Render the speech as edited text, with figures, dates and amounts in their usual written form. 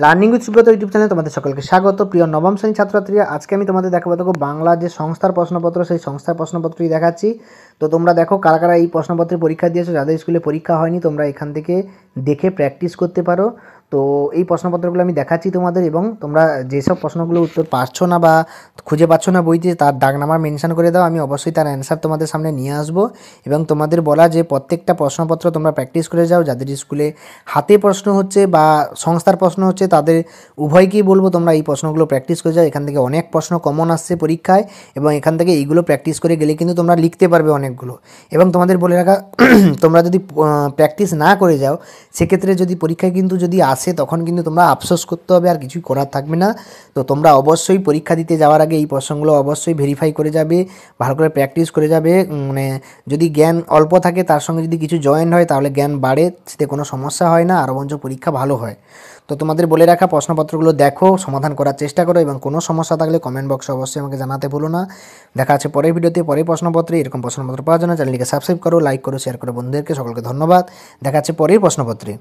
Learning with Subrata YouTube চ্যানেলে তোমাদের সকলকে স্বাগত। প্রিয় নবম শ্রেণী ছাত্রছাত্রীরা, আজকে আমি তোমাদের দেখাবো বাংলা যে সংস্থার প্রশ্নপত্র, সেই সংস্থার প্রশ্নপত্রই দেখাচ্ছি। তো তোমরা দেখো কারা কারা এই প্রশ্নপত্রে পরীক্ষা দিয়েছো। যাদের স্কুলে পরীক্ষা হয়নি তোমরা এখান থেকে দেখে প্র্যাকটিস করতে পারো। তো এই প্রশ্নপত্রগুলো আমি দেখাচ্ছি তোমাদের, এবং তোমরা যেসব প্রশ্নগুলো উত্তর পাচ্ছ না বা খুঁজে পাচ্ছ না বইতে, তার দাগ নাম্বার মেনশন করে দাও। আমি অবশ্যই তার অ্যান্সার তোমাদের সামনে নিয়ে আসবো, এবং তোমাদের বলা যে প্রত্যেকটা প্রশ্নপত্র তোমরা প্র্যাকটিস করে যাও। যাদের স্কুলে হাতে প্রশ্ন হচ্ছে বা সংস্থার প্রশ্ন হচ্ছে তাদের উভয়কেই বলবো তোমরা এই প্রশ্নগুলো প্র্যাকটিস করে যাও। এখান থেকে অনেক প্রশ্ন কমন আসছে পরীক্ষায়, এবং এখান থেকে এইগুলো প্র্যাকটিস করে গেলে কিন্তু তোমরা লিখতে পারবে অনেকগুলো। এবং তোমাদের বলে রাখা, তোমরা যদি প্র্যাকটিস না করে যাও সেক্ষেত্রে যদি পরীক্ষায় কিন্তু যদি আসে তখন কিন্তু তোমরা আফসোস করতে হবে, আর কিছুই করার থাকবে না। তো তোমরা অবশ্যই পরীক্ষা দিতে যাওয়ার আগে এই প্রশ্নগুলো অবশ্যই ভেরিফাই করে যাবে, ভালো করে প্র্যাকটিস করে যাবে। মানে যদি জ্ঞান অল্প থাকে তার সঙ্গে যদি কিছু জয়েন হয় তাহলে জ্ঞান বাড়ে, সেতে কোনো সমস্যা হয় না, আরও বরঞ্চ পরীক্ষা ভালো হয়। তো তোমাদের বলে রাখা প্রশ্নপত্রগুলো দেখো, সমাধান করার চেষ্টা করো, এবং কোনো সমস্যা থাকলে কমেন্ট বক্সে অবশ্যই আমাকে জানাতে ভুলো না। দেখা আছে পরের ভিডিওতে, পরের প্রশ্নপত্রে। এরকম প্রশ্নপত্র পাওয়ার জন্য চ্যানেলটিকে সাবস্ক্রাইব করো, লাইক করো, শেয়ার করো বন্ধুদেরকে। সকলকে ধন্যবাদ। দেখা আছে পরের প্রশ্নপত্রে।